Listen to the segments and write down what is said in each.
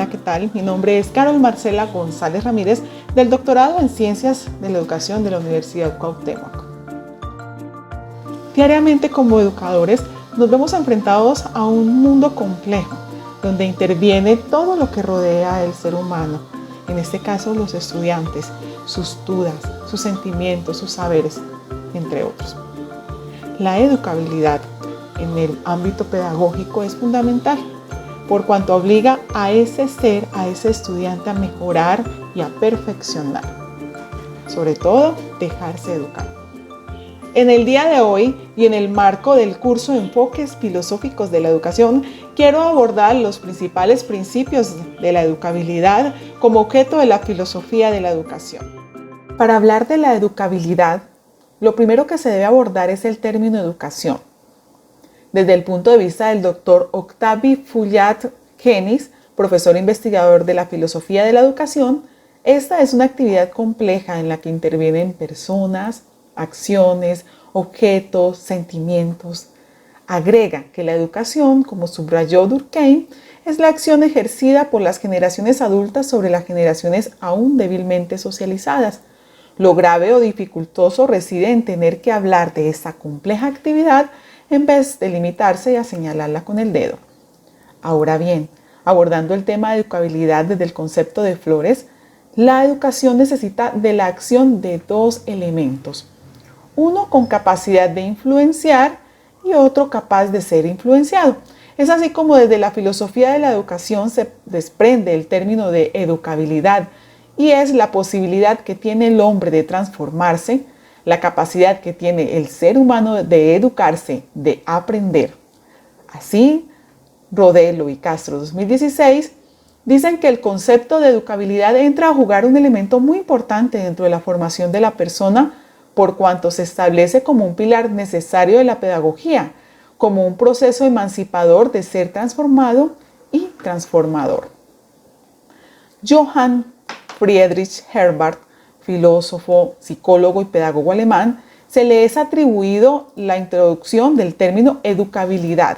Hola, ¿qué tal? Mi nombre es Carol Marcela González Ramírez, del doctorado en Ciencias de la Educación de la Universidad Cuauhtémoc. Diariamente como educadores nos vemos enfrentados a un mundo complejo, donde interviene todo lo que rodea al ser humano, en este caso los estudiantes, sus dudas, sus sentimientos, sus saberes, entre otros. La educabilidad en el ámbito pedagógico es fundamental, por cuanto obliga a ese ser, a ese estudiante a mejorar y a perfeccionar. Sobre todo, dejarse educar. En el día de hoy y en el marco del curso Enfoques Filosóficos de la Educación, quiero abordar los principales principios de la educabilidad como objeto de la filosofía de la educación. Para hablar de la educabilidad, lo primero que se debe abordar es el término educación. Desde el punto de vista del doctor Octavi Fullat-Genis, profesor investigador de la filosofía de la educación, esta es una actividad compleja en la que intervienen personas, acciones, objetos, sentimientos. Agrega que la educación, como subrayó Durkheim, es la acción ejercida por las generaciones adultas sobre las generaciones aún débilmente socializadas. Lo grave o dificultoso reside en tener que hablar de esta compleja actividad en vez de limitarse a señalarla con el dedo. Ahora bien, abordando el tema de educabilidad desde el concepto de Flores, la educación necesita de la acción de dos elementos. Uno con capacidad de influenciar y otro capaz de ser influenciado. Es así como desde la filosofía de la educación se desprende el término de educabilidad y es la posibilidad que tiene el hombre de transformarse, la capacidad que tiene el ser humano de educarse, de aprender. Así, Rodelo y Castro 2016 dicen que el concepto de educabilidad entra a jugar un elemento muy importante dentro de la formación de la persona por cuanto se establece como un pilar necesario de la pedagogía, como un proceso emancipador de ser transformado y transformador. Johann Friedrich Herbart, filósofo, psicólogo y pedagogo alemán, se le es atribuido la introducción del término educabilidad,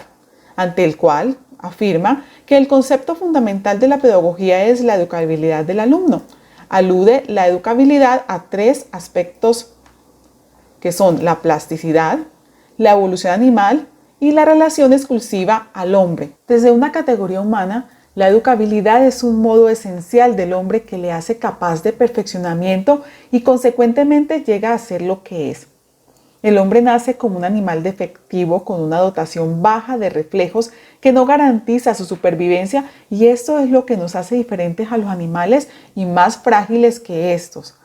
ante el cual afirma que el concepto fundamental de la pedagogía es la educabilidad del alumno. Alude la educabilidad a tres aspectos que son la plasticidad, la evolución animal y la relación exclusiva al hombre. Desde una categoría humana, la educabilidad es un modo esencial del hombre que le hace capaz de perfeccionamiento y consecuentemente llega a ser lo que es. El hombre nace como un animal defectivo con una dotación baja de reflejos que no garantiza su supervivencia y esto es lo que nos hace diferentes a los animales y más frágiles que estos.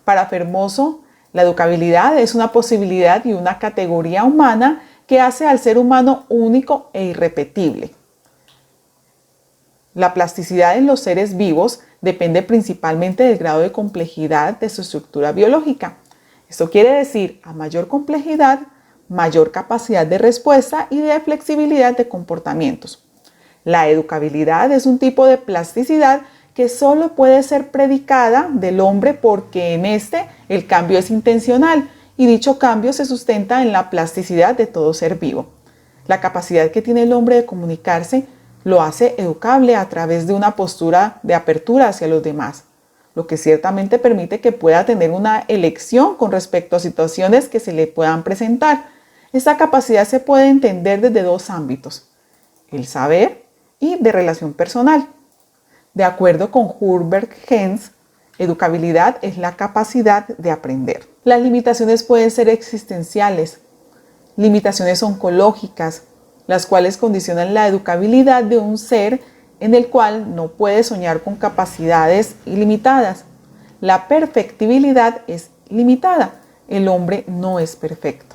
Para Fermoso, la educabilidad es una posibilidad y una categoría humana que hace al ser humano único e irrepetible. La plasticidad en los seres vivos depende principalmente del grado de complejidad de su estructura biológica. Esto quiere decir, a mayor complejidad, mayor capacidad de respuesta y de flexibilidad de comportamientos. La educabilidad es un tipo de plasticidad que solo puede ser predicada del hombre porque en este el cambio es intencional y dicho cambio se sustenta en la plasticidad de todo ser vivo. La capacidad que tiene el hombre de comunicarse lo hace educable a través de una postura de apertura hacia los demás, lo que ciertamente permite que pueda tener una elección con respecto a situaciones que se le puedan presentar. Esta capacidad se puede entender desde dos ámbitos, el saber y de relación personal. De acuerdo con Hubert Hens, educabilidad es la capacidad de aprender. Las limitaciones pueden ser existenciales, limitaciones oncológicas, las cuales condicionan la educabilidad de un ser en el cual no puede soñar con capacidades ilimitadas. La perfectibilidad es limitada, el hombre no es perfecto.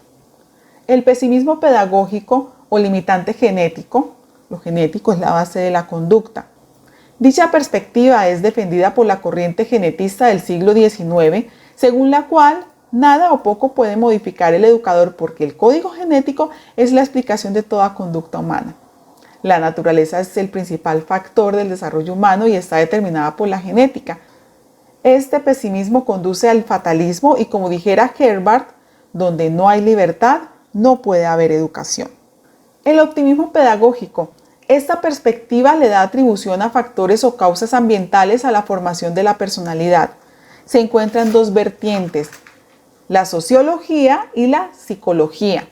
El pesimismo pedagógico o limitante genético, lo genético es la base de la conducta. Dicha perspectiva es defendida por la corriente genetista del siglo XIX, según la cual nada o poco puede modificar el educador porque el código genético es la explicación de toda conducta humana. La naturaleza es el principal factor del desarrollo humano y está determinada por la genética. Este pesimismo conduce al fatalismo y, como dijera Herbart, donde no hay libertad, no puede haber educación. El optimismo pedagógico Esta perspectiva le da atribución a factores o causas ambientales a la formación de la personalidad. Se encuentran dos vertientes, la sociología y la psicología.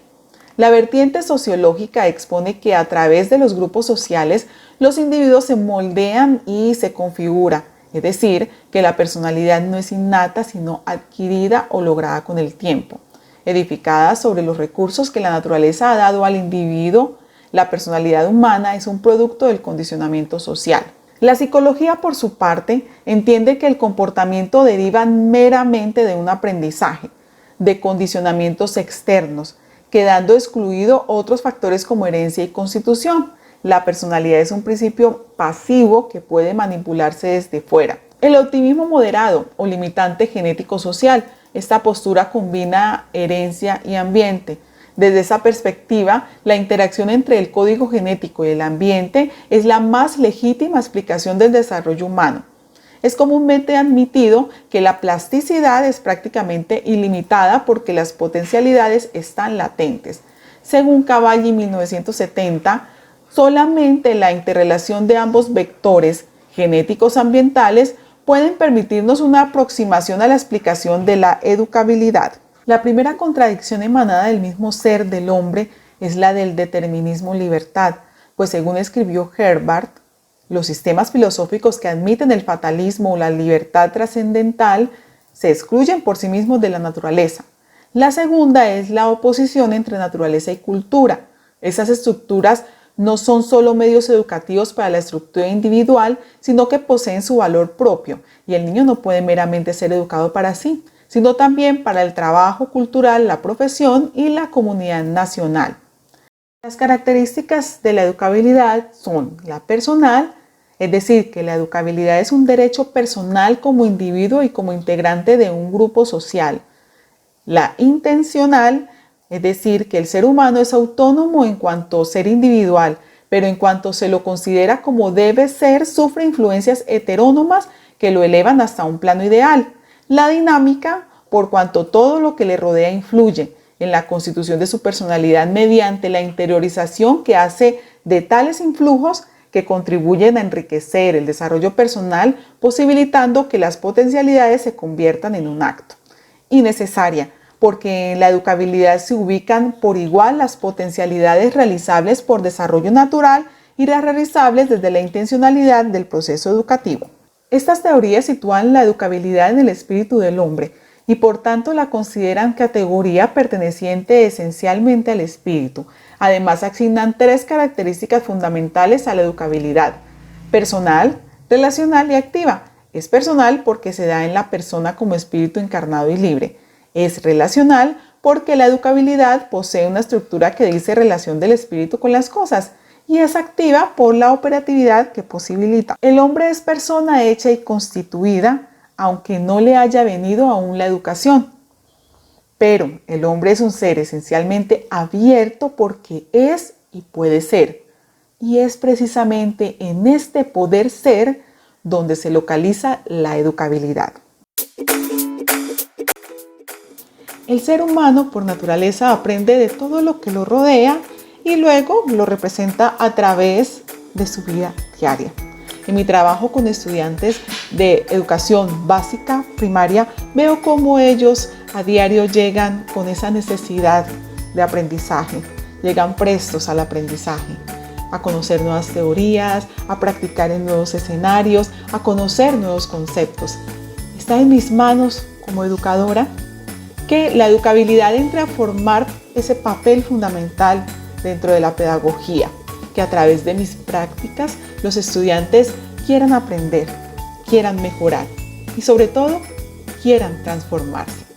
La vertiente sociológica expone que a través de los grupos sociales los individuos se moldean y se configuran, es decir, que la personalidad no es innata sino adquirida o lograda con el tiempo. Edificada sobre los recursos que la naturaleza ha dado al individuo, la personalidad humana es un producto del condicionamiento social. La psicología, por su parte, entiende que el comportamiento deriva meramente de un aprendizaje, de condicionamientos externos, quedando excluido otros factores como herencia y constitución. La personalidad es un principio pasivo que puede manipularse desde fuera. El optimismo moderado o limitante genético-social. Esta postura combina herencia y ambiente. Desde esa perspectiva, la interacción entre el código genético y el ambiente es la más legítima explicación del desarrollo humano. Es comúnmente admitido que la plasticidad es prácticamente ilimitada porque las potencialidades están latentes. Según Cavalli 1970, solamente la interrelación de ambos vectores genéticos ambientales pueden permitirnos una aproximación a la explicación de la educabilidad. La primera contradicción emanada del mismo ser del hombre es la del determinismo-libertad, pues según escribió Herbart, los sistemas filosóficos que admiten el fatalismo o la libertad trascendental se excluyen por sí mismos de la naturaleza. La segunda es la oposición entre naturaleza y cultura. Esas estructuras no son solo medios educativos para la estructura individual, sino que poseen su valor propio, y el niño no puede meramente ser educado para sí, sino también para el trabajo cultural, la profesión y la comunidad nacional. Las características de la educabilidad son la personal, es decir, que la educabilidad es un derecho personal como individuo y como integrante de un grupo social. La intencional, es decir, que el ser humano es autónomo en cuanto a ser individual, pero en cuanto se lo considera como debe ser, sufre influencias heterónomas que lo elevan hasta un plano ideal. La dinámica, por cuanto todo lo que le rodea influye en la constitución de su personalidad mediante la interiorización que hace de tales influjos que contribuyen a enriquecer el desarrollo personal, posibilitando que las potencialidades se conviertan en un acto. Y necesaria, porque en la educabilidad se ubican por igual las potencialidades realizables por desarrollo natural y las realizables desde la intencionalidad del proceso educativo. Estas teorías sitúan la educabilidad en el espíritu del hombre y por tanto la consideran categoría perteneciente esencialmente al espíritu. Además asignan tres características fundamentales a la educabilidad: personal, relacional y activa. Es personal porque se da en la persona como espíritu encarnado y libre. Es relacional porque la educabilidad posee una estructura que dice relación del espíritu con las cosas, y es activa por la operatividad que posibilita. El hombre es persona hecha y constituida, aunque no le haya venido aún la educación. Pero el hombre es un ser esencialmente abierto porque es y puede ser. Y es precisamente en este poder ser donde se localiza la educabilidad. El ser humano por naturaleza aprende de todo lo que lo rodea y luego lo representa a través de su vida diaria. En mi trabajo con estudiantes de educación básica, primaria, veo cómo ellos a diario llegan con esa necesidad de aprendizaje, llegan prestos al aprendizaje, a conocer nuevas teorías, a practicar en nuevos escenarios, a conocer nuevos conceptos. Está en mis manos como educadora que la educabilidad entre a formar ese papel fundamental dentro de la pedagogía, que a través de mis prácticas los estudiantes quieran aprender, quieran mejorar y sobre todo quieran transformarse.